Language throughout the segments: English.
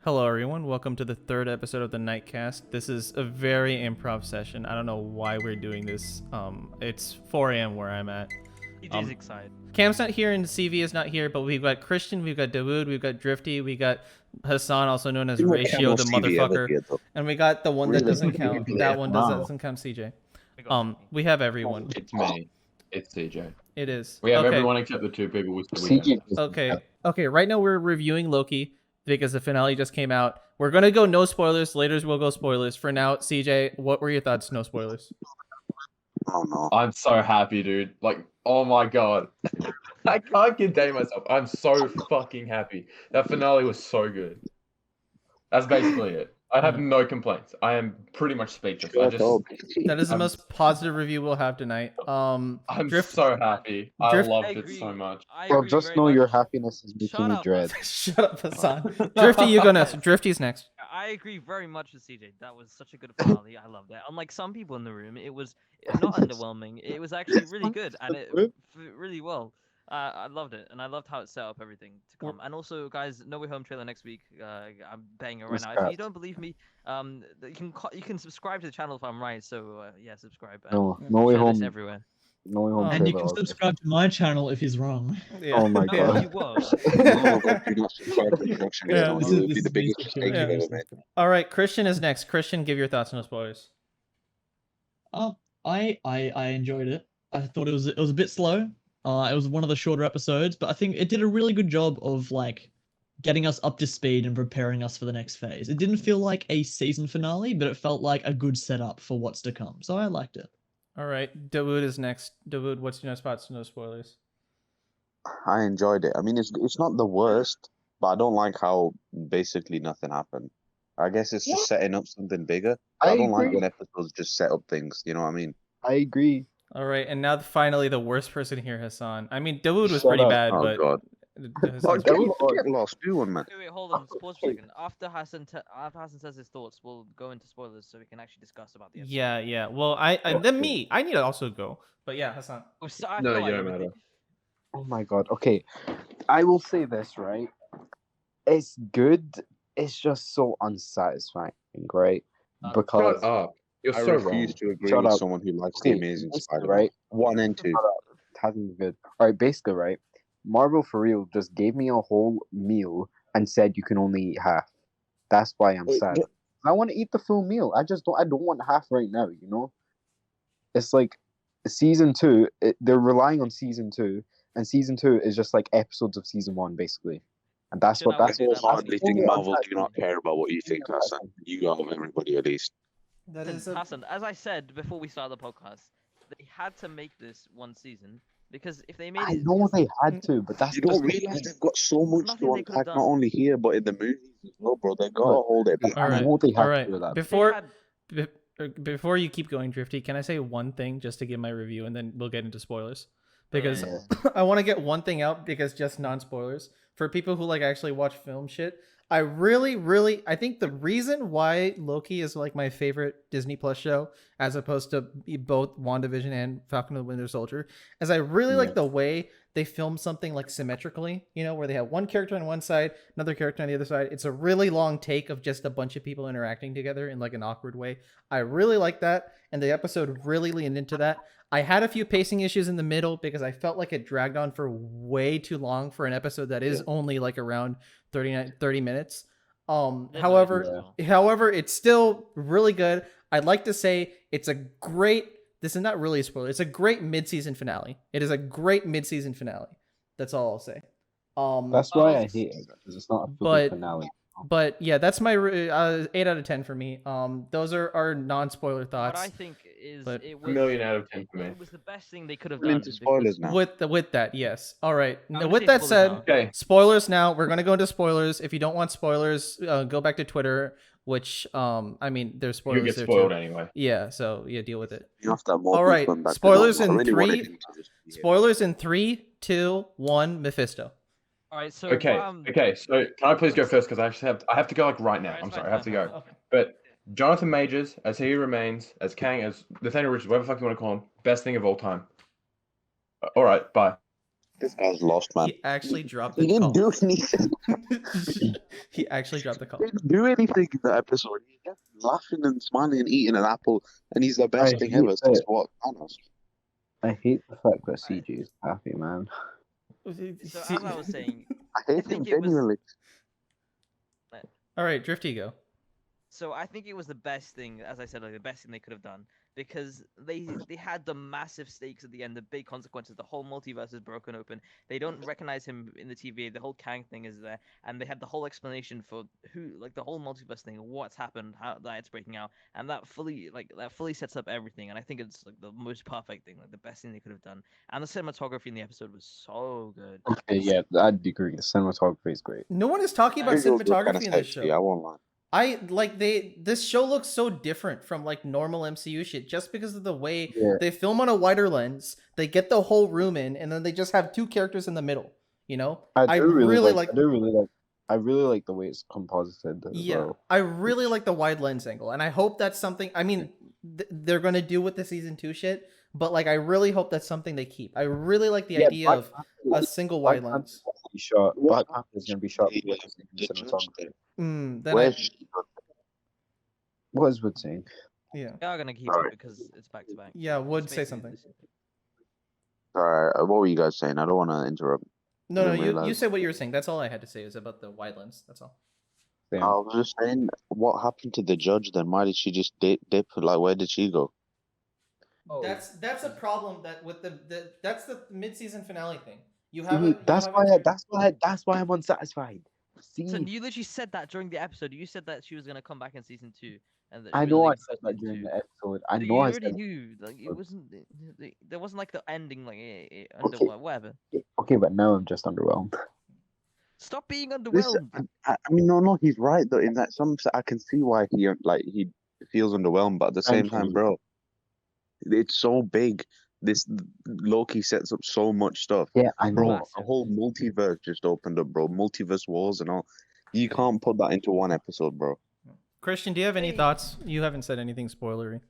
Hello, everyone. Welcome to the third episode of the Nitecast. This is a very improv session. I don't know why we're doing this. It's 4 a.m. where I'm at. CJ's excited. Cam's not here and CV is not here, but we've got Christian, we've got Dawood, we've got Drifty, we got Hassan, also known as Didn't want Ratio, the Cam or CV ever motherfucker, here, though. and we got the one that Really? doesn't count. That one Wow. doesn't count, CJ. We got We have everyone. It's me. It's CJ. It is. We have okay. everyone except the two people we said we CJ. Okay. Okay. Right now we're reviewing Loki because the finale just came out. We're gonna go no spoilers. Later we'll go spoilers. For now, CJ, what were your thoughts? No spoilers. Oh no. I'm so happy, dude. Like, oh my god. I can't contain myself. I'm so fucking happy. That finale was so good. That's basically it. I have no complaints. I am pretty much speechless. That is the most positive review we'll have tonight. I'm Drift- so happy. I Drift- loved I it agree. so much. Well, just know your happiness is making Shut me up. dread. Shut up, Hassan. Drifty, you go next. Drifty's next. I agree very much with CJ. That was such a good finale. I loved it. Unlike some people in the room, it was not underwhelming. It was actually really good, and it fit really well. I loved it, and I loved how it set up everything to come. And also, guys, No Way Home trailer next week. I'm betting it right now. If you don't believe me, you can subscribe to the channel if I'm right. So yeah, subscribe. And No Way share this Home. everywhere. No Way Home. And you trailer. can subscribe to my channel if he's wrong. Yeah. Oh my No, god. you were. No, but do not subscribe to the production Yeah. channel. This It is- would be this the is biggest basically mistake Yeah. you've ever made. All right, Christian is next. Christian, give your thoughts. No spoilers. I enjoyed it. I thought it was a bit slow. It was one of the shorter episodes, but I think it did a really good job of like getting us up to speed and preparing us for the next phase. It didn't feel like a season finale, but it felt like a good setup for what's to come. So I liked it. All right, Dawood is next. Dawood, what's your spots? No spoilers. I enjoyed it. I mean, it's not the worst, but I don't like how basically nothing happened. I guess it's just setting up something bigger. I don't like when episodes just set up things. You know what I mean? I agree. All right, and now finally the worst person here, Hassan. I mean, Dawood was Shut pretty up. bad, Oh, but God. Hassan's Get lost. Do one, man. Wait, hold on. Pause for a second. After Hassan says his thoughts, we'll go into spoilers so we can actually discuss about the episode. yeah. Well, I then me. I need to also go. But yeah, Hassan. Oh, so I No, feel you like don't with the- matter. Oh my god. Okay. I will say this, right? It's good. It's just so unsatisfying, right? Because Shut up. You're I so refuse wrong. to agree Shut with up. someone who likes the Okay, Amazing basically, Spider-Man. right? 1 and 2. Shut up. It hasn't been good. Alright, basically, right? Marvel for real just gave me a whole meal and said you can only eat half. That's why I'm Wait, sad. what? I want to eat the full meal. I don't want half right now, you know? It's like season 2, they're relying on season 2, and season 2 is just like episodes of season 1, basically. And that's Should what I that's do what that? Hardly think only Marvel do unsatisfying. not care about what you think, Hassan. You out of everybody at least. That Hassan, as I said before we started the podcast, they had to make this one season because if they made I it, know they had to, but that's You don't just the realize thing. they've got so much nothing to they could've unpack, done. not only here but in the movies as well, bro. They gotta Look, hold it back. All I right. know they have All right. to do that. they Before had- before you keep going, Drifty, can I say one thing just to give my review, and then we'll get into spoilers? Because Yeah. I want to get one thing out, because just non-spoilers for people who like actually watch film shit. I really I think the reason why Loki is like my favorite Disney Plus show, as opposed to both WandaVision and Falcon and the Winter Soldier, is I really like the way they film something like symmetrically, you know, where they have one character on one side, another character on the other side. It's a really long take of just a bunch of people interacting together in like an awkward way. I really like that, and the episode really leaned into that. I had a few pacing issues in the middle because I felt like it dragged on for way too long for an episode that is only like around 30 minutes. However, it's still really good. I'd like to say it's a great, this is not really a spoiler, it's a great mid-season finale. It is a great mid-season finale. That's all I'll say. That's why I hate it, because it's not a full But- finale. But yeah, that's my 8 out of 10 for me. Those are our non-spoiler what I I think is but- it A was million out of 10 for me. it was the best thing they could have We're done. into spoilers now. with that, yes. All right. I'm Now, gonna with say that spoilers said, now. Okay. spoilers now. We're gonna go into spoilers. If you don't want spoilers, go back to Twitter. Which I mean, there's You spoilers get there spoiled too. anyway. Yeah. So yeah, deal with it. You have to have more All right, people back to spoilers normal. I in really wanted 3. him to just be here. Spoilers in 3, 2, 1. Mephisto. All right, so Okay. what, Okay. So can I please go first? Because I have to go like right now. Alright, I'm it's sorry. I fine, have to fine, go. fine. Okay. But Jonathan Majors, as he remains, as Kang, as Nathaniel Richards, whatever the fuck you want to call him, best thing of all time. All right. Bye. This guy's lost, man. He actually dropped He the didn't call. do anything. He actually dropped the call. He didn't do anything in that episode. He's just laughing and smiling and eating an apple, and he's the best thing ever since what? Thanos. I hate the fact that I- CJ is happy, man. So as I was saying, I hate him think it was- genuinely. All right, Drifty, go. So I think it was the best thing, as I said, like the best thing they could have done, because they had the massive stakes at the end, the big consequences. The whole multiverse is broken open. They don't recognize him in the TVA. The whole Kang thing is there, and they had the whole explanation for who, like the whole multiverse thing, what's happened, how that it's breaking out, and that fully sets up everything. And I think it's like the most perfect thing, like the best thing they could have done. And the cinematography in the episode was so good. Okay, yeah, I'd agree. The cinematography is great. No one is talking about Visuals look kinda cinematography in this sexy, show. I won't lie. This show looks so different from like normal MCU shit just because of the way Yeah. they film on a wider lens. They get the whole room in, and then they just have two characters in the middle. You know, I really like the way it's composited as yeah, well. I really like the wide lens angle, and I hope that's something. I mean, they're gonna do with the season 2 shit, but like I really hope that's something they keep. I really like the idea of a single wide lens. Black Panther's gonna be shot with The the judge cinematography. thing. Then Where's What is Wood saying? yeah, They are gonna keep Alright. it because it's back to back. yeah, Wood It's say basically something. the same. Sorry, what were you guys saying? I don't want to interrupt. No, didn't you realize. said what you were saying. That's all I had to say was about the wide lens. That's all. Same. I was just saying, what happened to the judge then? Why did she just dip? Like, where did she go? Oh. That's a problem that with that's the mid-season finale thing. That's why I'm unsatisfied. See, So you literally said that during the episode. You said that she was gonna come back in season 2, and that I she know was I said that during the episode. I So know you I already said. knew. Like it wasn't. There wasn't like the ending, like under Okay. whatever. Okay, but now I'm just underwhelmed. Stop being This, underwhelmed. I mean, no, he's right though. In that I can see why he feels underwhelmed, but at the same time, bro, it's so big. This Loki sets up so much stuff. Yeah, I know. Bro, Massive. a whole multiverse just opened up, bro. Multiverse wars and all. You can't put that into one episode, bro. Christian, do you have any Hey. thoughts? You haven't said anything spoilery.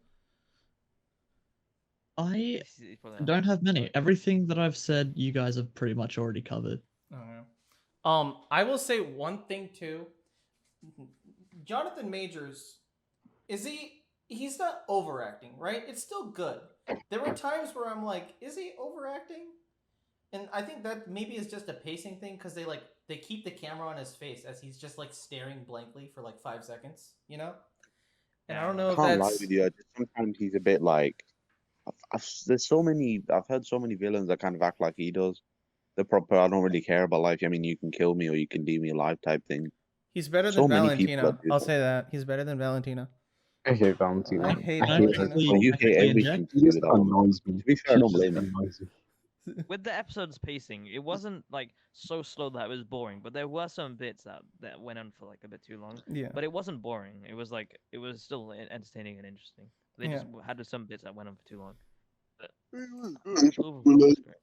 I It's probably not. don't have many. Everything that I've said, you guys have pretty much already covered. I will say one thing too. Jonathan Majors, he's not overacting, right? It's still good. There were times where I'm like, is he overacting? And I think that maybe is just a pacing thing because they keep the camera on his face as he's just like staring blankly for like 5 seconds, you know? And I don't know I if can't lie that's with you. Sometimes he's a bit like. I've heard so many villains that kind of act like he does. The proper, I don't really care about life. I mean, you can kill me or you can leave me alive type thing. he's better so than many people Valentino. that do I'll that. say that. He's better than Valentino. I hate Valentino. I hate I hate Valentino. her. Well, you hate Actually, everything to She do just with that one. annoys me. To be fair, I She don't just blame him. annoys me. With the episode's pacing, it wasn't like so slow that it was boring, but there were some bits that went on for like a bit too long. Yeah. But it wasn't boring. It was still entertaining and interesting. They just had some bits that went on for too long. But overall, it was great.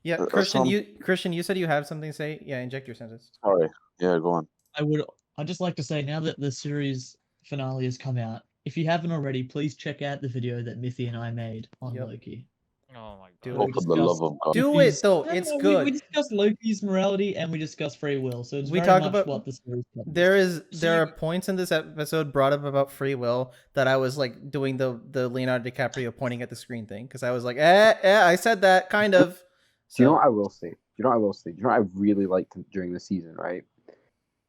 Yeah, Christian, you said you have something to say. Yeah, inject your sentence. Sorry. Yeah, go on. I'd just like to say now that the series finale has come out, if you haven't already, please check out the video that Mithy and I made on Yep. Loki. Oh my Do god. Oh, for the love of God. Do it though. It's We good. discussed Loki's morality and we discussed free will, so it's We very talk much about- what the series covers. There are points in this episode brought up about free will that I was like doing the Leonardo DiCaprio pointing at the screen thing because I was like, I said that kind of. Do you know what I will say? Do you know what I really liked during the season, right?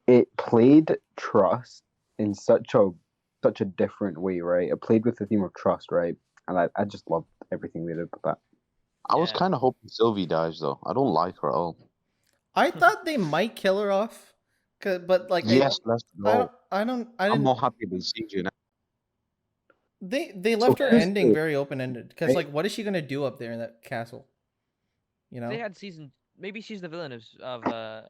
It played trust in such a different way, right? It played with the theme of trust, right? And I just loved everything they did with that. I was Yeah. kind of hoping Sylvie dies, though. I don't like her at all. I thought they might kill her off, but like Yes, let's go. I I'm didn't. more happy than CJ now. They left her here's ending the- very open ended because Right. like what is she gonna do up there in that castle? You know? They had maybe she's the villain of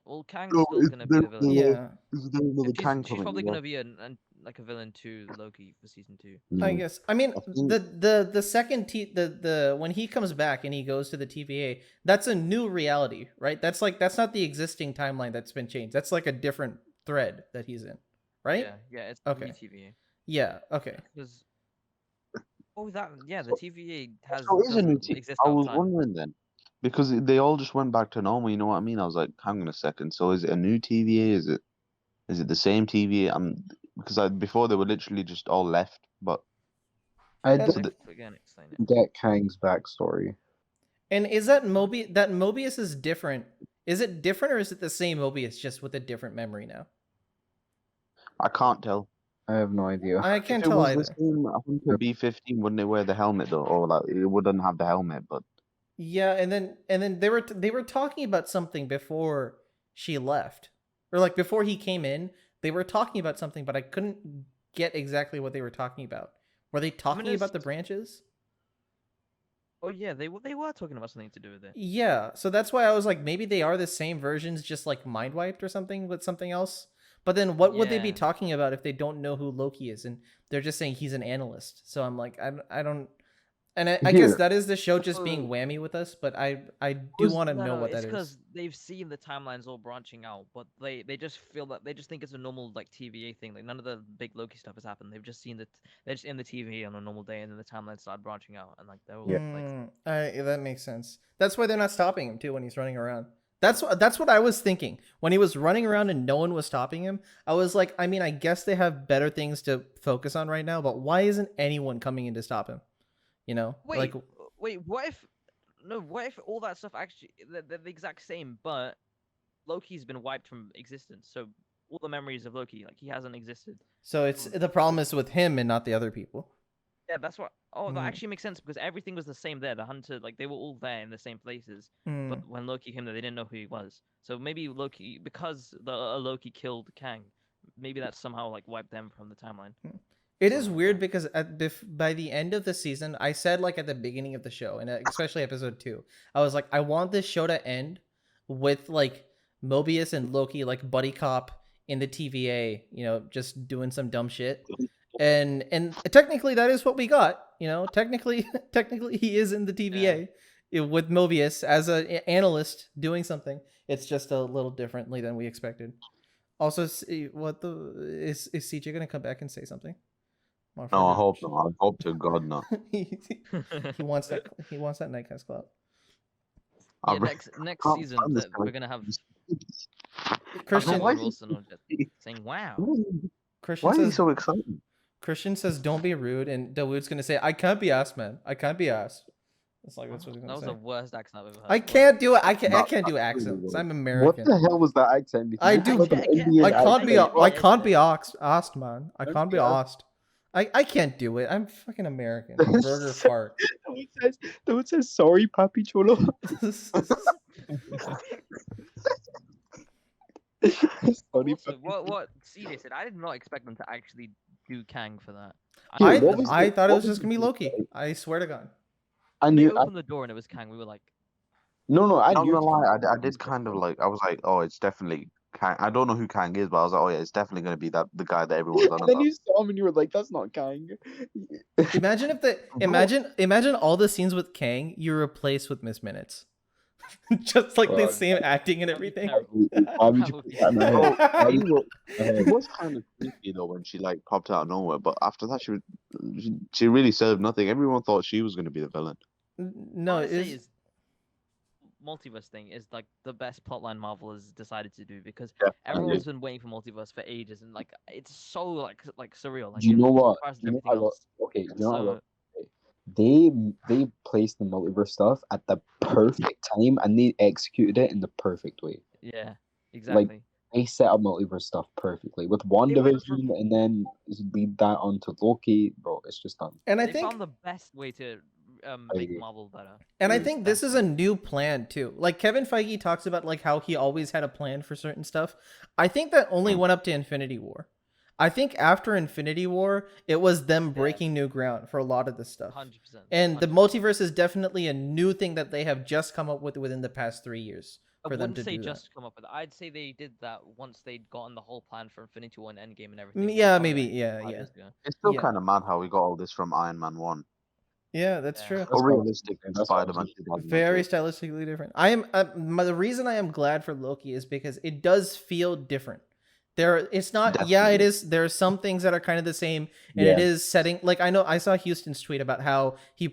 well, Kang's No, still it's gonna be the villain. Yeah, Is there another Kang She's coming? probably Yeah. gonna be like a villain to Loki for season 2. I guess. I mean, I think- the second the when he comes back and he goes to the TVA, that's a new reality, right? That's not the existing timeline that's been changed. That's like a different thread that he's in, right? Yeah, it's Okay. TVA. Yeah. Okay. The TVA has So is a new doesn't team. exist I was outside. wondering then. because they all just went back to normal. You know what I mean? I was like, hang on a second. So is it a new TVA? Is it the same TVA? Because before they were literally just all left, but I And- did Again, explain it. get Kang's backstory. And is that Mobius is different? Is it different or is it the same Mobius just with a different memory now? I can't tell. I have no idea. I can't If it tell was either. the same, I think the B-15 wouldn't they wear the helmet though, or like it wouldn't have the helmet, but. Yeah, and then they were talking about something before she left, or like before he came in. They were talking about something, but I couldn't get exactly what they were talking about. Were they talking about the branches? Oh yeah, they were talking about something to do with it. Yeah, so that's why I was like, maybe they are the same versions, just like mind wiped or something with something else. But then what would they be Yeah. talking about if they don't know who Loki is and they're just saying he's an analyst? So I'm like, I don't. And I guess Here. that is the show just being Oh. whammy with us, but I do Was- want to know what it's that is. because they've seen the timelines all branching out, but they just feel that they just think it's a normal like TVA thing. Like none of the big Loki stuff has happened. They've just seen that they're just in the TV on a normal day, and then the timeline started branching out, and like they're all like, That makes sense. That's why they're not stopping him too when he's running around. That's what I was thinking when he was running around and no one was stopping him. I was like, I mean, I guess they have better things to focus on right now, but why isn't anyone coming in to stop him? You know, wait, what if all that stuff actually they're the exact same, but Loki's been wiped from existence, so all the memories of Loki, like he hasn't existed. So it's the problem is with him and not the other people. Yeah, that's what. Oh, that Mm. actually makes sense because everything was the same there. The hunter, like they were all there in the same places. Mm. But when Loki came there, they didn't know who he was. So maybe Loki, because the Loki killed Kang, maybe that somehow like wiped them from the timeline. It is weird because by the end of the season, I said like at the beginning of the show, and especially episode 2, I was like, I want this show to end with like Mobius and Loki like buddy cop in the TVA, you know, just doing some dumb shit. And technically that is what we got, you know. Technically he is in the TVA with Mobius as an analyst doing something. It's just a little differently than we expected. Also, is CJ gonna come back and say something? No, I hope not. I hope to God not. he wants that. He wants that Nitecast clout. Yeah, I re- next can't season stand this we're guy. gonna have Christian why Emma is he- Wilson on just saying wow. Christian Why are you says so excited? Christian says don't be rude, and Dawood's gonna say I can't be asked, man. I can't be asked. It's like that's what he's That gonna was say. the worst accent I've ever heard. I can't do it. I can't No, do that's accents. really I'm What American. the hell was that accent? Because I you do- put an I can't- Indian I can't be. accent. I can't be asked, man. I can't be Okay. asked. I can't do it. I'm fucking American. Burger fart. No one says sorry, Papi Cholo. Sorry, Also, Papi. what CJ said, I did not expect them to actually do Kang for that. I What was I the- thought it what was was just gonna be the- Loki. I swear to God. I When they knew. opened the door and it was Kang, we were like, No, I Not knew. gonna lie, I did kind of like. I was like, oh, it's definitely Kang. I don't know who Kang is, but I was like, oh yeah, it's definitely gonna be the guy that everyone's on And then about. you saw him and you were like, "That's not Kang." Imagine if the imagine all the scenes with Kang you replace with Miss Minutes. Just like the Bro. same acting and everything. Why would you put that in my head? Oh, Why would you it was kind of creepy though when she like popped out of nowhere, but after that she really served nothing. Everyone thought she was gonna be the villain. No, all I it say is multiverse thing is like the best plotline Marvel has decided to do because Definitely. everyone's been waiting for multiverse for ages and like it's so like surreal. Like Do you in know what? comparison to Do you know everything I love? else. Okay, you And know what I so- love? They placed the multiverse stuff at the perfect time and they executed it in the perfect way. Yeah, exactly. They set up multiverse stuff perfectly with went WandaVision and then lead that onto Loki, bro. It's just done. and I They think found the best way to I make agree. Marvel better. and I Mm, think this is a new plan too. Like Kevin Feige talks about like how he always had a plan for certain stuff. I think that only went up to Infinity War. I think after Infinity War, it was them breaking new ground for a lot of this stuff. 100%. And the 100%. multiverse is definitely a new thing that they have just come up with within the past 3 years I for them wouldn't to say do just come up with it. I'd say they did that once they'd gotten the whole plan for Infinity War and Endgame and everything. that. Yeah, probably, maybe. like, Yeah, 5 yeah. years ago. It's still Yeah. kind of mad how we got all this from Iron Man 1. Yeah, that's Yeah. true. That's Or what I was realistic thinking, that's what I was Spider-Man thinking. 2002. Very stylistically different. I am the reason I am glad for Loki is because it does feel different. It's not. Yeah, it Definitely. is. There are some things that are kind of the same, and it Yeah. is setting. Like I know I saw Houston's tweet about how he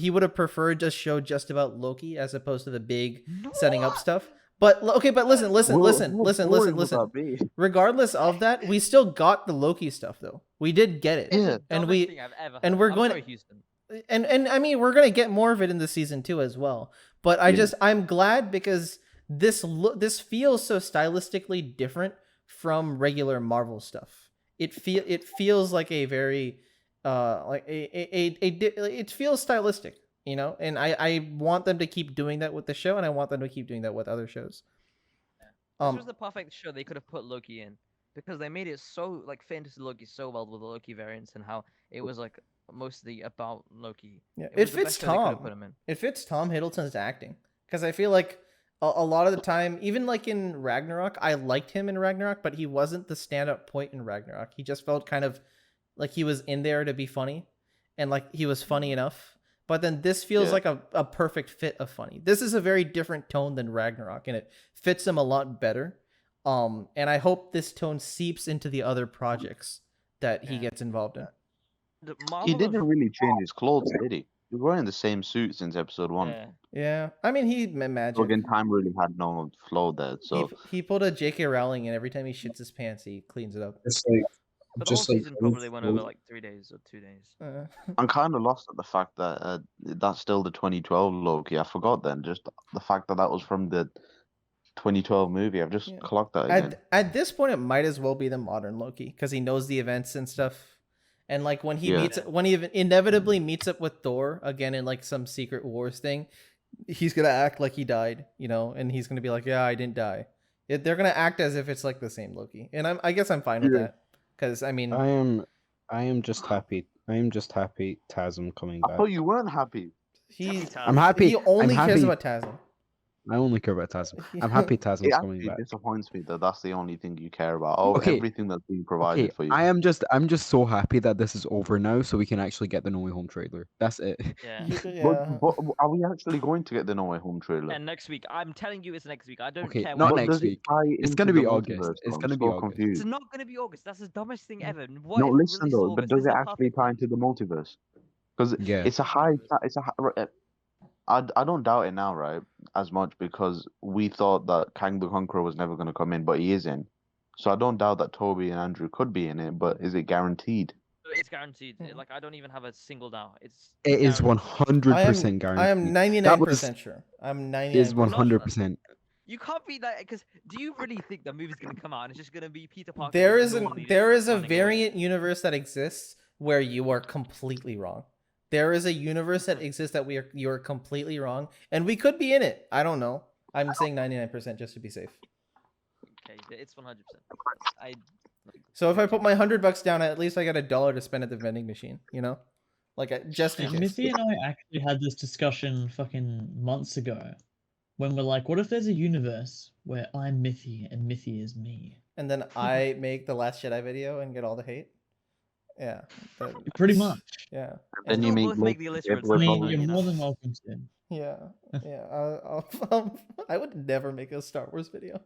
would have preferred to show just about Loki as opposed to the big setting up stuff. But okay, but listen, How boring would listen. that be? Regardless of that, we still got the Loki stuff though. We did get it, It's Yeah. the and dumbest thing I've ever and heard. we're I'm going sorry, Houston. and I mean we're gonna get more of it in the season 2 as well. But Yeah. I'm glad because this feels so stylistically different from regular Marvel stuff. It feels like a very like it feels stylistic, you know, and I want them to keep doing that with the show, and I want them to keep doing that with other shows. This was the perfect show they could have put Loki in because they made it so like fantasy Loki so well with the Loki variants and how it was like mostly about Loki. Yeah, It it was the fits best show they could have Tom. put him in. It fits Tom Hiddleston's acting because I feel like a lot of the time, even like in Ragnarok, I liked him in Ragnarok, but he wasn't the stand-up point in Ragnarok. He just felt kind of like he was in there to be funny, and like he was funny enough. But then this feels Yeah. like a perfect fit of funny. This is a very different tone than Ragnarok, and it fits him a lot better. And I hope this tone seeps into the other projects that he Yeah. gets involved in. The He Marvel didn't have- really change his clothes, did he? He was wearing the same suit since episode 1. Yeah. Yeah, I mean he So magic. again, time really had no flow there. So He pulled a J.K. Rowling, and every time he shits his pants, he cleans it up. It's like But the whole just like season probably went over like 3 days or 2 days. I'm kind of lost at the fact that that's still the 2012 Loki. I forgot then. Just the fact that that was from the 2012 movie. I've just Yeah. clocked that again. At this point, it might as well be the modern Loki because he knows the events and stuff. And like when he Yeah. when he inevitably meets up with Thor again in like some Secret Wars thing, he's gonna act like he died, you know, and he's gonna be like, "Yeah, I didn't die." They're gonna act as if it's like the same Loki, and I guess I'm fine with Yeah. that because I mean, I am just happy. I am just happy Tasm coming I back. thought you weren't happy. he I'm happy. he only I'm cares happy. about Tasm. I only care about Tasm. I'm happy It Tasm's coming actually back. disappoints me that that's the only thing you care about. Oh, Okay. everything that's being provided Okay, for you. I'm just so happy that this is over now, so we can actually get the No Way Home trailer. That's it. Yeah. Yeah. But are we actually going to get the No Way Home trailer? And next week, I'm telling you, it's next week. I don't Okay, care. not when But it next does is. it week. tie It's into gonna the be August. multiverse, It's though? gonna I'm be so August. It's confused. not gonna be August. That's the dumbest thing ever. What No, if listen release though. August? But does This it is actually perfect tie time. into the multiverse? Because Yeah. it's a high. It's a. I don't doubt it now, right? As much because we thought that Kang the Conqueror was never going to come in, but he is in. So I don't doubt that Toby and Andrew could be in it, but is it guaranteed? It's guaranteed. Like I don't even have a single doubt. It's It is guaranteed. 100% guaranteed. I am That was 99% sure. I'm is 99%. 100%. You can't be like, because do you really think the movie's gonna come out and it's just gonna be Peter Parker? There just is normally there just is a running away? variant universe that exists where you are completely wrong. There is a universe that exists that you're completely wrong, and we could be in it. I don't know. I'm saying 99% just to be safe. Okay, it's 100%. I So if I put my $100 down, at least I got $1 to spend at the vending machine. You know, like just in case. Mithy and I actually had this discussion fucking months ago when we're like, what if there's a universe where I'm Mithy and Mithy is me? And then I make the Last Jedi video and get all the hate. Yeah. Pretty much. Yeah. Then still you both make the list for multiple I mean, Republic. you're more than welcome to. Yeah, yeah. I would never make a Star Wars video.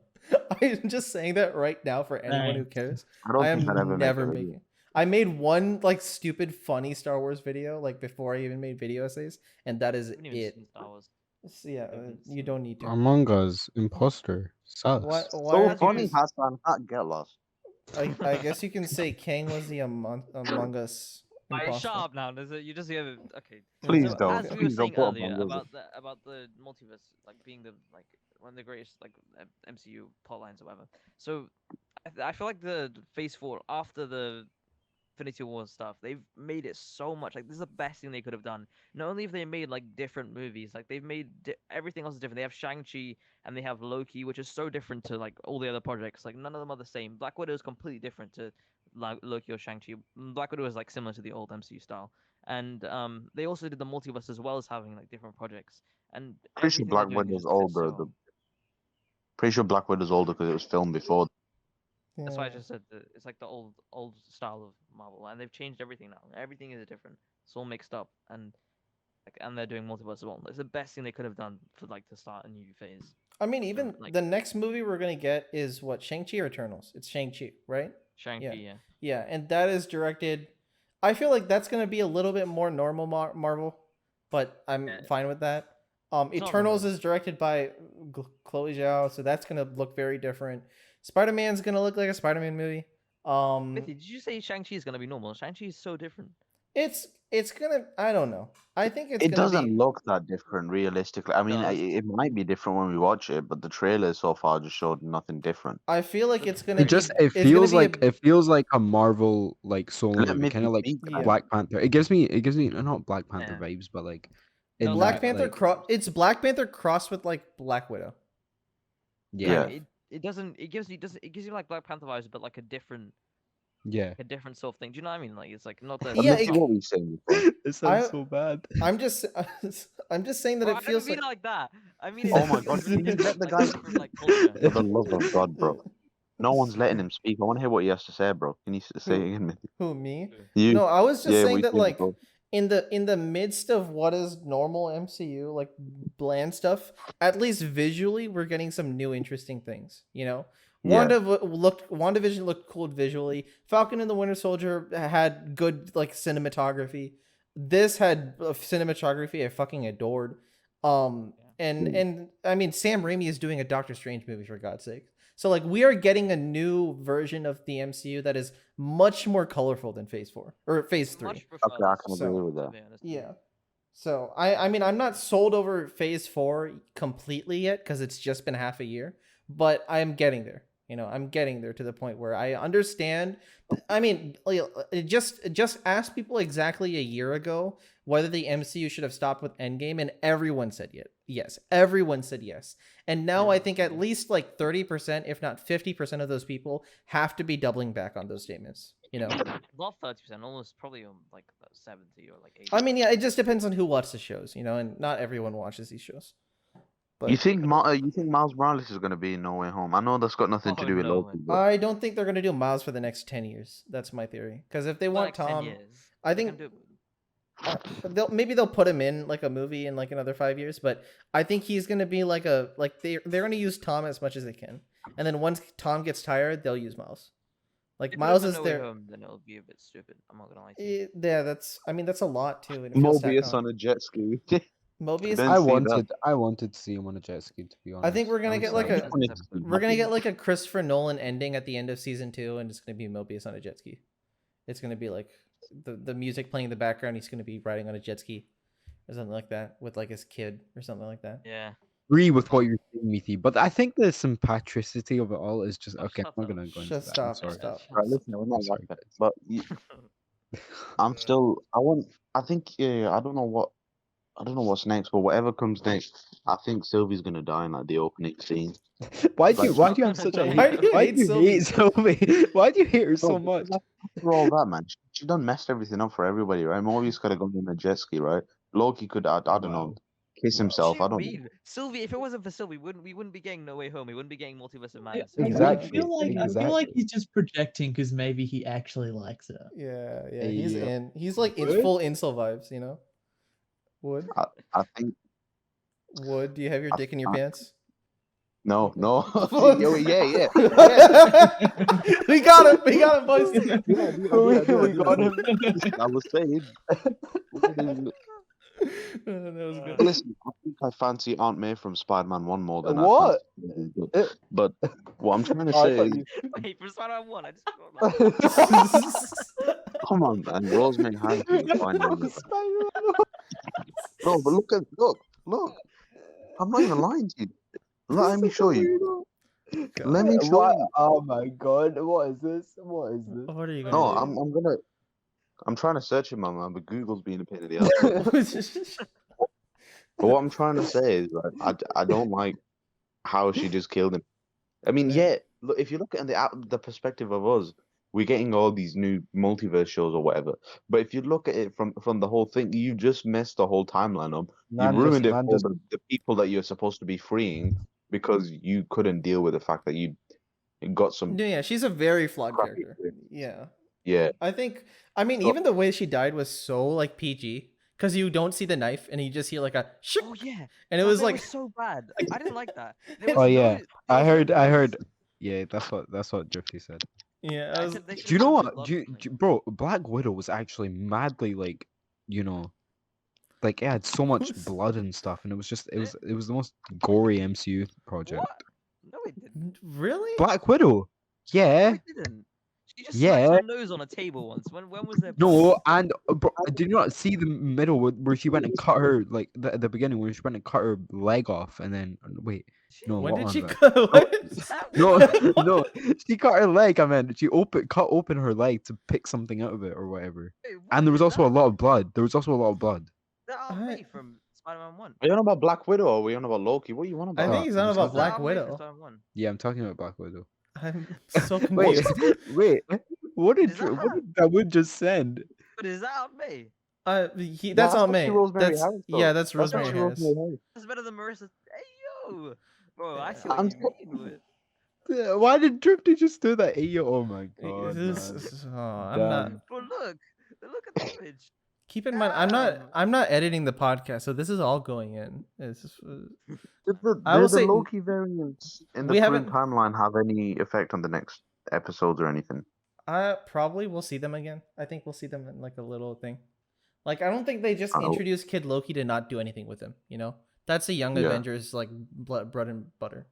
I'm just saying that right now for anyone who Thanks. cares. I don't I am think I'd ever never make a video. making. I made one like stupid funny Star Wars video like before I even made video essays, and that is haven't even it. seen Star Wars. So, yeah, haven't you don't need to. Among Us, imposter, sus. Why So aren't funny, you? Hassan. Get lost. I guess you can say Kang was the Among Us Alright, imposter. shut up now. You just have okay. Please So, don't. as we were Please don't saying put earlier Among Us about the multiverse like being the like one of the greatest like MCU plot lines or whatever. So I feel like the Phase 4 after the Infinity War stuff, they've made it so much. Like this is the best thing they could have done. Not only have they made like different movies, like they've made everything else is different. They have Shang-Chi and they have Loki, which is so different to like all the other projects. Like none of them are the same. Black Widow is completely different to Loki or Shang-Chi. Black Widow is like similar to the old MCU style. And they also did the multiverse as well as having like different projects. And Pretty sure everything they're Black doing Widow's just fits older. so well. Pretty sure Black Widow's older because it was filmed before. That's why I Yeah. just said that it's like the old style of Marvel, and they've changed everything now. Everything is different. It's all mixed up, and and they're doing Multiverse of Madness. It's the best thing they could have done for like to start a new phase. I mean, even like- the next movie we're gonna get is what, Shang-Chi or Eternals? It's Shang-Chi, right? Shang-Chi, yeah. Yeah, and that is directed. I feel like that's gonna be a little bit more normal Marvel, but I'm fine with that. It's not Eternals normal. is directed by Chloe Zhao, so that's gonna look very different. Spider-Man's gonna look like a Spider-Man movie. Mithy, did you say Shang-Chi is gonna be normal? Shang-Chi is so different. It's gonna. I don't know. I think it's It gonna doesn't be. look that different, realistically. I mean, does. it might be different when we watch it, but the trailer so far just showed nothing different. I feel like it's gonna. It just be, it it's gonna feels be like it feels like a Marvel like solo Let movie, me kind of like speak, Yeah. Black Panther. It gives me not Black Panther Yeah. vibes, but like No, in Black that, Panther like, It's Black Panther crossed with like Black Widow. yeah, It doesn't. It gives you like Black Panther vibes, but like a different sort of thing. Do you know what I mean? Like it's like not the. Yeah, This is what we saying before. it sounds so bad. I'm just I'm just saying that Bro, it I feels don't mean like. it like that. I mean. Oh my God, can you let the guy Different, like, culture. For the love of God, bro. No one's letting him speak. I want to hear what he has to say, bro. Can you say it again, Mithy? Who, me? You? No, I was just Yeah, saying we that said like before. in the midst of what is normal MCU, like bland stuff, at least visually we're getting some new interesting things, you know? Yeah. WandaVision looked cool visually. Falcon and the Winter Soldier had good like cinematography. This had cinematography I fucking adored. And I mean Sam Raimi is doing a Doctor Strange movie, for God's sake. So like we are getting a new version of the MCU that is much more colorful than Phase 4 or Phase 3. Much prefer Okay, I this, can So, agree with to that. be honest. Yeah. So I mean I'm not sold over Phase 4 completely yet because it's just been half a year, but I'm getting there. You know, I'm getting there to the point where I understand. I mean, just ask people exactly a year ago whether the MCU should have stopped with Endgame, and everyone said yes. Everyone said yes. And now I think at least like 30%, if not 50% of those people have to be doubling back on those statements. You know, Not 30%, almost probably like 70 or like 80. I mean, yeah, it just depends on who watches the shows. You know, and not everyone watches these shows. But You think Miles Morales is going to be in No Way Home? I know that's got nothing to Oh, do with no, Loki, man. but I don't think they're gonna do Miles for the next 10 years. That's my theory. Because if they want Like 10 Tom, years. I They think can do it. they'll put him in like a movie in like another 5 years. But I think he's gonna be like they're gonna use Tom as much as they can, and then once Tom gets tired, they'll use Miles. Like If it Miles was is a No Way there. Home, then it'll be a bit stupid. I'm not gonna lie to you. Yeah, that's a lot too. And it feels Mobius tacked on a jet ski. Mobius. Didn't I see that. wanted to see him on a jet ski, to be honest. I think we're gonna I'm get like excited. a When it's we're gonna happy. get like a Christopher Nolan ending at the end of season 2, and it's gonna be Mobius on a jet ski. It's gonna be like the music playing in the background. He's gonna be riding on a jet ski or something like that with like his kid or something like that. Yeah. Agree with what you're saying, Mithi, but I think the sympatricity of it all is just Oh, okay. shut I'm not up. gonna go into Just that. I'm stop. sorry. Stop. Right, listen, we're not I'm sorry, like that. guys. But I'm still. I think. Yeah. I don't know what's next, but whatever comes next, I think Sylvie's gonna die in like the opening scene. Why do Like, you have such a Why do you why hate do you Sylvie? hate Sylvie? Why do you hate her so Bro, because much? after all that, man, she done messed everything up for everybody, right? Morbius could have gone on a jet ski, right? Loki could, I don't know, kiss Wow. himself. I What do don't you know. mean? Sylvie, if it wasn't for Sylvie, we wouldn't be getting No Way Home. We wouldn't be getting Multiverse of Madness. Exactly. I feel like he's just projecting because maybe he actually likes her. Yeah. He's Yeah. in. He's like in Wood? full incel vibes. You know. Wood. I think Wood. Do you have your dick in your pants? no. Fuck. yeah. We got him. We got him, boys. We got him. I was saying. That was good. Listen, I think I fancy Aunt May from Spider-Man 1 more than What? I fancy. But what I'm trying to Oh, I say thought is, you- Wait, for Spider-Man 1, I just got like... come on, man, Rosemary Harris is fine. Bro, but look. I'm not even lying to you. Let me show you. Let me show What? you. Oh my god! What is this? What is this? What are you No, gonna do? I'm trying to search it, man, but Google's being a pain in the ass. But what I'm trying to say is, like, I don't like how she just killed him. I mean, yeah, look, if you look at the perspective of us, we're getting all these new multiverse shows or whatever. But if you look at it from the whole thing, you just messed the whole timeline up. You ruined it for the people that you're supposed to be freeing because you couldn't deal with the fact that you got some. Yeah, she's a very flawed crappy character. shit. Yeah. Yeah, I mean, even the way she died was so like PG because you don't see the knife and you just hear like a shik, Oh yeah, and it that was bit like was so bad. I didn't like that. Oh yeah, there I was no heard. blood. Yeah, that's what Drifty said. yeah, I I was said they should Do you have know put some what? blood or something. Bro, Black Widow was actually madly like, you know, like it had so much blood and stuff, and it was the most gory MCU project. What? No, it didn't. really. Black Widow, No, yeah, it didn't. She just smashed yeah. her nose on a table once. When was there blood? No, and bro, did you not see the middle where she went and cut her like at the beginning where she went and cut her leg off, and then wait, She- no, When what did was she that? cut? What? No, What? no, she cut her leg. I mean, she cut open her leg to pick something out of it or whatever. Wait, And there was is also a that, lot of blood. There was also a lot of blood. that Aunt I- May from Spider-Man 1? Are you on about Black Widow or are we on about Loki? What are you on I about? think he's I'm on about talking- Black Aunt May from Widow. Spider-Man 1. Yeah, I'm talking about Black Widow. I'm so Wait, confused. wait, what Is that what her? did Dawood just send? But is that Aunt May? That's on actually me. Rosemary That's Harris, though. yeah, that's That's Rosemary actually Harris. Rosemary Harris. That's better than Marissa. Hey yo, bro, I Yeah. see what I'm you mean with. Why did Drifty just do that? Hey, oh my god, This man. is- oh, I'm not. Damn. Bro, look at the image. Keep in mind, Damn. I'm not editing the podcast, so this is all going in. It's just, Did I will the say- Loki variants in the we current haven't- timeline have any effect on the next episodes or anything? probably we'll see them again. I think we'll see them in like a little thing. Like I don't think they just Oh. introduced Kid Loki to not do anything with him. You know, that's a Young Yeah. Avengers like bread and butter.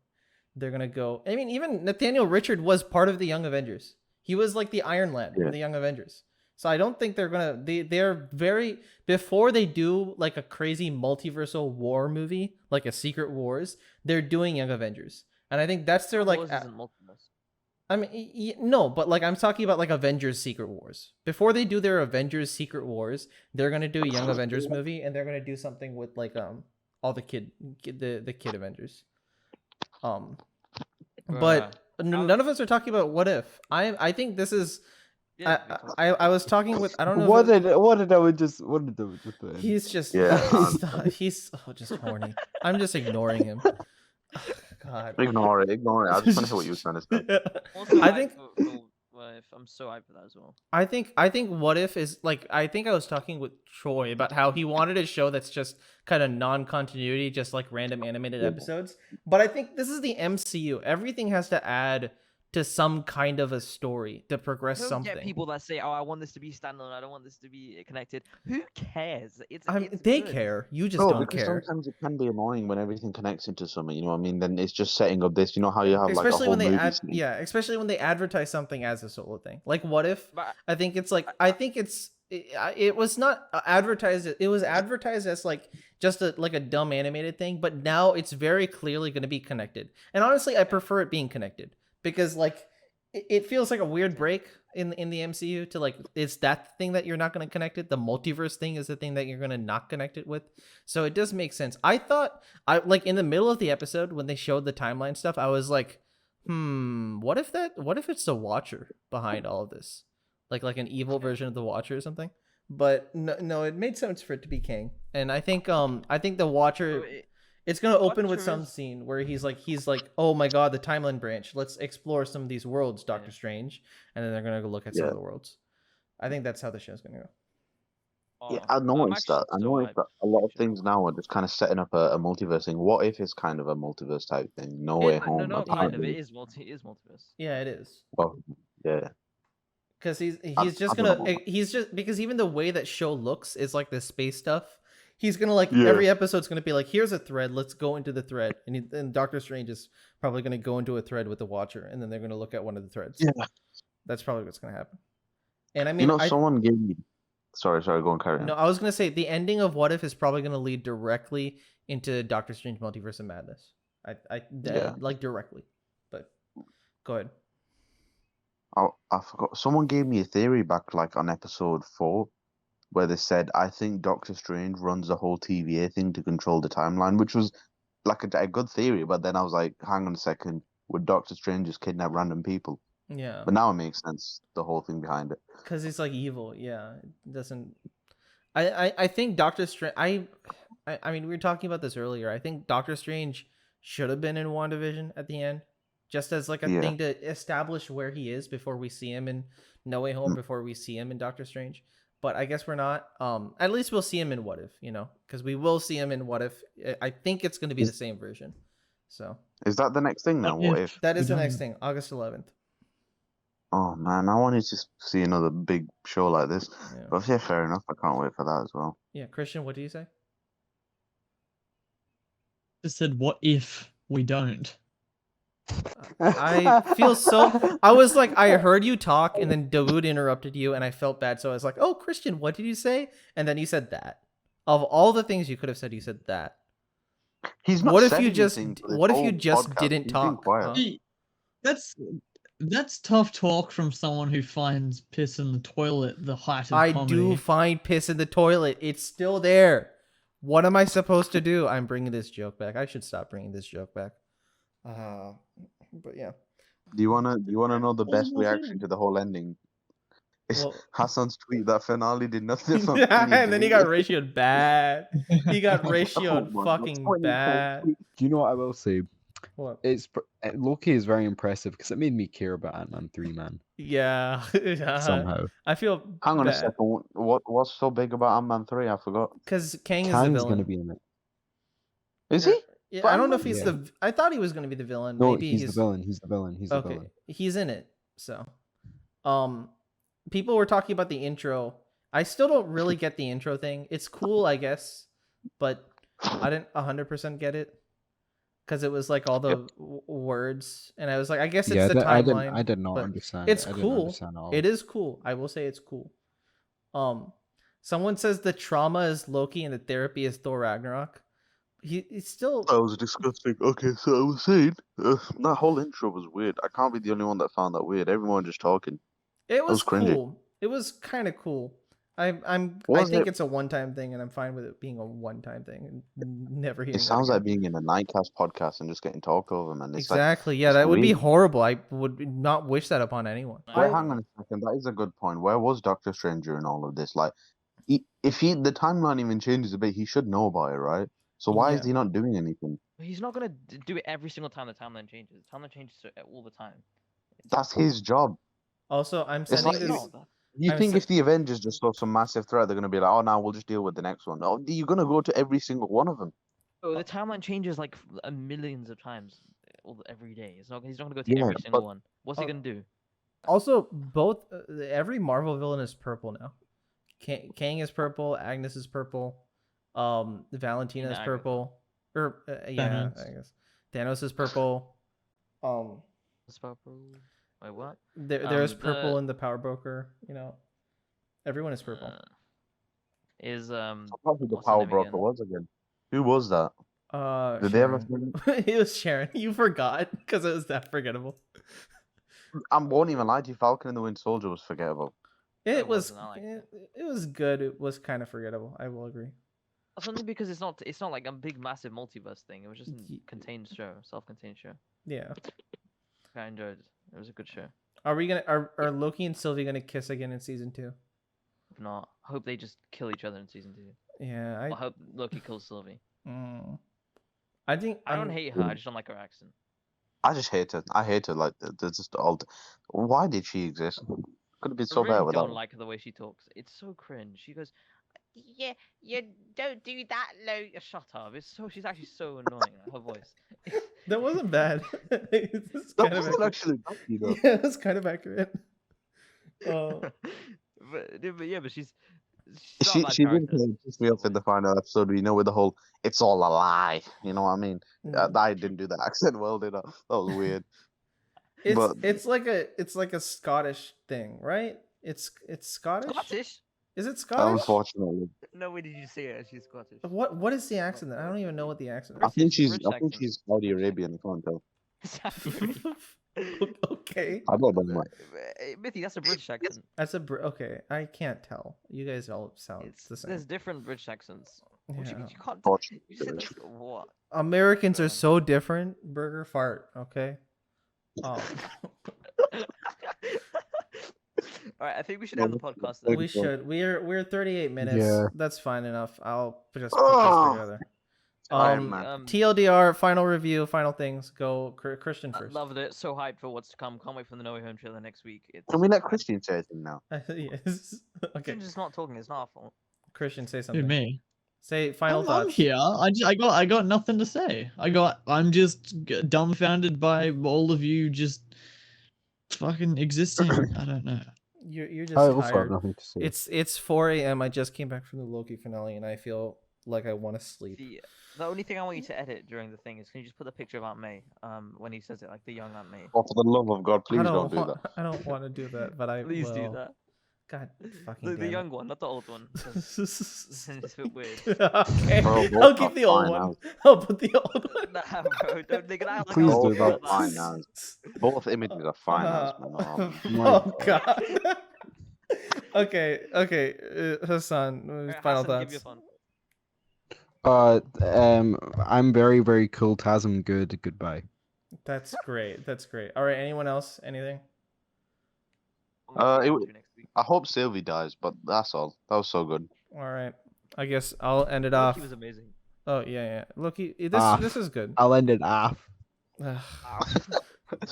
They're gonna go. I mean, even Nathaniel Richard was part of the Young Avengers. He was like the Iron Lad Yeah. in the Young Avengers. So I don't think they're gonna. They're very before they do like a crazy multiversal war movie, like a Secret Wars. They're doing Young Avengers, and I think that's their like. Wars isn't Multiverse. I mean, no, but like I'm talking about like Avengers Secret Wars. Before they do their Avengers Secret Wars, they're gonna do a Young Avengers movie, and they're gonna do something with like all the kid Avengers. But none of us are talking about what if. I think this is. Yeah, I was talking with I don't know. What if did Dawood just do? he's just Yeah. he's just horny. I'm just ignoring him. God. Ignore it. I just want to hear what you were trying to say. Also, I think- What if I'm so hyped for that as well. I think what if is like I think I was talking with Troy about how he wanted a show that's just kind of non-continuity, just like random animated episodes. But I think this is the MCU. Everything has to add to some kind of a story to progress Don't something. get people that say, "Oh, I want this to be standalone. I don't want this to be connected." Who cares? It's they good. care. You just No, don't because care. sometimes it can be annoying when everything connects into something. You know what I mean? Then it's just setting up this. You know how you have like a Especially whole when they movie add, scene? yeah, especially when they advertise something as a solo thing. Like what if? But I think it's like I think it was not advertised. It was advertised as like just like a dumb animated thing, but now it's very clearly going to be connected. And honestly, I prefer it being connected because like it feels like a weird break in the MCU to like it's that thing that you're not going to connect it. The multiverse thing is the thing that you're going to not connect it with. So it does make sense. I thought I like in the middle of the episode when they showed the timeline stuff, I was like, what if it's the Watcher behind all of this? Like an evil version of the Watcher or something. But no, it made sense for it to be Kang. And I think the Watcher it's gonna open with Watcher some is- scene where he's like, oh my god, the timeline branch. Let's explore some of these worlds, Doctor Strange. And then they're gonna go look at some of the worlds. I think that's how the show's gonna go. Yeah, Oh, I I'm noticed actually that. I so noticed hyped that a lot of actually. things now are just kind of setting up a multiverse thing. What if it's kind of a multiverse type thing? No Way Home. No, kind of. apparently. It is multiverse. Yeah, it is. Well, yeah. Because he's I just don't gonna know. he's just because even the way that show looks is like the space stuff. He's gonna like Yeah. every episode's gonna be like, here's a thread, let's go into the thread, and Doctor Strange is probably gonna go into a thread with the Watcher, and then they're gonna look at one of the threads. Yeah. That's probably what's gonna happen. And I mean, You know, someone gave me. Sorry, go and carry on. no, I was gonna say the ending of What If is probably gonna lead directly into Doctor Strange Multiverse of Madness. Yeah. Like directly. But go ahead. I forgot. Someone gave me a theory back like on episode 4, where they said I think Doctor Strange runs the whole TVA thing to control the timeline, which was like a good theory. But then I was like, hang on a second, would Doctor Strange just kidnap random people? Yeah. But now it makes sense, the whole thing behind it. Because he's like evil. Yeah. It doesn't. I think Doctor Strange. I mean, we were talking about this earlier. I think Doctor Strange should have been in WandaVision at the end, just as like a Yeah. thing to establish where he is before we see him in No Way Home, before we see him in Doctor Strange. but I guess we're not. At least we'll see him in What If, because we will see him in What If. I think it's going to be the same version. So Is that the next thing now? What if? that is We the next don't. thing, August 11th. Oh man, I wanted to see another big show like this. Yeah. But yeah, fair enough. I can't wait for that as well. Yeah, Christian, what do you say? Just said, what if we don't? I feel so. I was like, I heard you talk, and then Dawood interrupted you, and I felt bad. So I was like, "Oh, Christian, what did you say?" And then you said that. Of all the things you could have said, you said that. He's not What if said you just? anything for this What if you whole just podcast. didn't He's been talk? quiet. Huh? Hey, That's tough talk from someone who finds piss in the toilet the height of I comedy. do find piss in the toilet. It's still there. What am I supposed to do? I'm bringing this joke back. I should stop bringing this joke back. But yeah. Do you wanna know the What's best the most reaction ending? to the whole ending? It's Well, Hassan's tweet that finale did nothing for and then he got ratioed bad. He got ratioed my God, fucking 20 bad. points. Do you know what I will say? What? Loki is very impressive because it made me care about Ant-Man 3, man. Yeah. Somehow. I feel Hang on a bad second. What's so big about Ant-Man 3? I forgot. because Kang is the Kang's villain. gonna be in it. Is Yeah. he? Yeah, But I don't know if Ant-Man- he's Yeah. the. I thought he was going to be the villain. No, Maybe he's the villain. He's the villain. He's the Okay, villain. he's in it. So, people were talking about the intro. I still don't really get the intro thing. It's cool, I guess, but I didn't 100% get it because it was like all the words, and I was like, I guess it's Yeah, the I timeline. did not but understand. It's I didn't cool. understand at all. It is cool. I will say it's cool. Someone says the trauma is Loki and the therapy is Thor Ragnarok. He's still. That was disgusting. Okay, so I was saying that whole intro was weird. I can't be the only one that found that weird. Everyone just talking. It was was cringy. cool. It was kind of cool. I Was think it? it's a one-time thing, and I'm fine with it being a one-time thing and never hearing. It sounds that like again. being in a Nitecast podcast and just getting talked over, man. It's Exactly. Yeah, it's that would be weird. horrible. I would not wish that upon anyone. Well, hang on a second. That is a good point. Where was Doctor Strange during all of this? Like, if the timeline even changes a bit, he should know about it, right? So why is Yeah. he not doing anything? He's not gonna do it every single time the timeline changes. The timeline changes all the time. That's his job. Also, I'm It's sending like- this. You I'm think sa- if the Avengers just saw some massive threat, they're gonna be like, "Oh, now we'll just deal with the next one." No, you're gonna go to every single one of them. Oh, the timeline changes like millions of times every day. He's not gonna go to Yeah, every single but- one. What's he Oh. gonna do? Also, both every Marvel villain is purple now. Kang is purple. Agnes is purple. Valentina is Agnes. purple. Or yeah, Thanos. I guess Thanos is purple. What's purple? Wait, what? There's purple the- in the Power Broker. Everyone is purple. Is Probably the what's her Power name Broker again? was again. Who was that? Did they ever? Sharon. It was Sharon. You forgot because it was that forgettable. I won't even lie to you. Falcon and the Winter Soldier was forgettable. It It was. wasn't, I liked It was good. It was kind of forgettable. I will agree. That's only because it's not like a big massive multiverse thing. It was just a Ye- contained show, self-contained show. Yeah. I enjoyed it. It was a good show. Are Loki and Sylvie gonna kiss again in season 2? If not, I hope they just kill each other in season 2. Yeah, I hope Loki kills Sylvie. I think I don't I'm- hate her. I just don't like her accent. I just hate her. I hate her. Like, they're just all. Why did she exist? Could have been I so really bad don't without. like the way she talks. It's so cringe. She goes, "Yeah, you don't do that, Shut up! She's actually so annoying. Her voice. That wasn't bad. It's That kind of wasn't accurate. actually bad, you know. Yeah, it was kind of accurate. but she's She not a bad did character. piss me off in the final episode, with the whole "it's all a lie." You know what I mean? I didn't do the accent well, did I? That was weird. but- It's like a Scottish thing, right? It's Scottish. Scottish? Is it Scottish? Unfortunately, No way did you say it. She's Scottish. What is the accent? Then? I don't even know what the accent I is. think British accent. she's Saudi Arabian. I can't tell. Okay, I don't know. Man. Mithy, that's a British accent. that's okay. I can't tell. You guys all sound the same. There's different British accents. What Yeah. you can't. Unfortunately, You said British. what? Americans are so different. Burger fart. Okay. All right, I think we should end the podcast. Thank Then. We you. should. We're 38 minutes. Yeah. That's fine enough. I'll just put Ah! this together. Iron Man. TLDR, final review, final things. Go, Christian I first. loved it. So hyped for what's to come. Can't wait for the No Way Home trailer next week. It's Can we let Christian say anything now? Yes. Okay. Christian's just not talking. It's not our fault. Christian, say Who, something. me? Say final I'm thoughts. here. I got nothing to say. I'm just dumbfounded by all of you just fucking existing. I don't know. You're just I also have tired. nothing to say. It's 4 a.m. I just came back from the Loki finale and I feel like I want to sleep. The only thing I want you to edit during the thing is, can you just put the picture of Aunt May when he says it, like the young Aunt May? Oh, for the love of God, please don't do that. I don't want to do that, but I Please will. do that. God fucking The young one, not the old one. 'cause it's a bit weird. Okay, Bro, both I'll are keep the old fine one. as- I'll put the old one. Nah, bro, don't make it out like Please I do was that. about Fine as. Both images are fine as, man. Oh god. Okay. Hassan, Alright, final Hassan, give your thoughts. fun. I'm very, very cool. Tasm, good. Goodbye. That's great. All right. Anyone else? Anything? I hope Sylvie dies, but that's all. That was so good. All right. I guess I'll end it off. He was amazing. Oh yeah. Loki, Ah. this is good. I'll end it off. Ugh.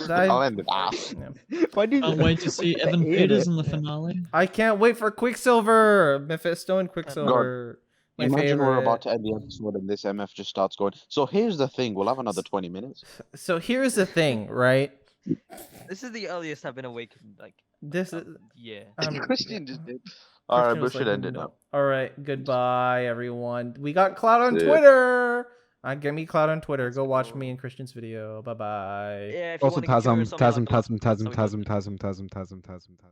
I'll end it off. Yeah. Why do Can't wait to see Evan Peters in the finale. I can't wait for Quicksilver, Mephisto and Quicksilver. My Imagine we're about to favorite. end the episode and this MF just starts going. So here's the thing. We'll have another 20 minutes. So here's the thing, right? This is the earliest I've been awakened, like, This is yeah. Christian just did. All right, Christian we was should like, end it "No." now. All right, goodbye, everyone. We got Cloud on Yeah. Twitter. Give me Cloud on Twitter. Let's Go watch go. me and Christian's video. Bye bye. Yeah, if you Also, wanna cure something like Tasm.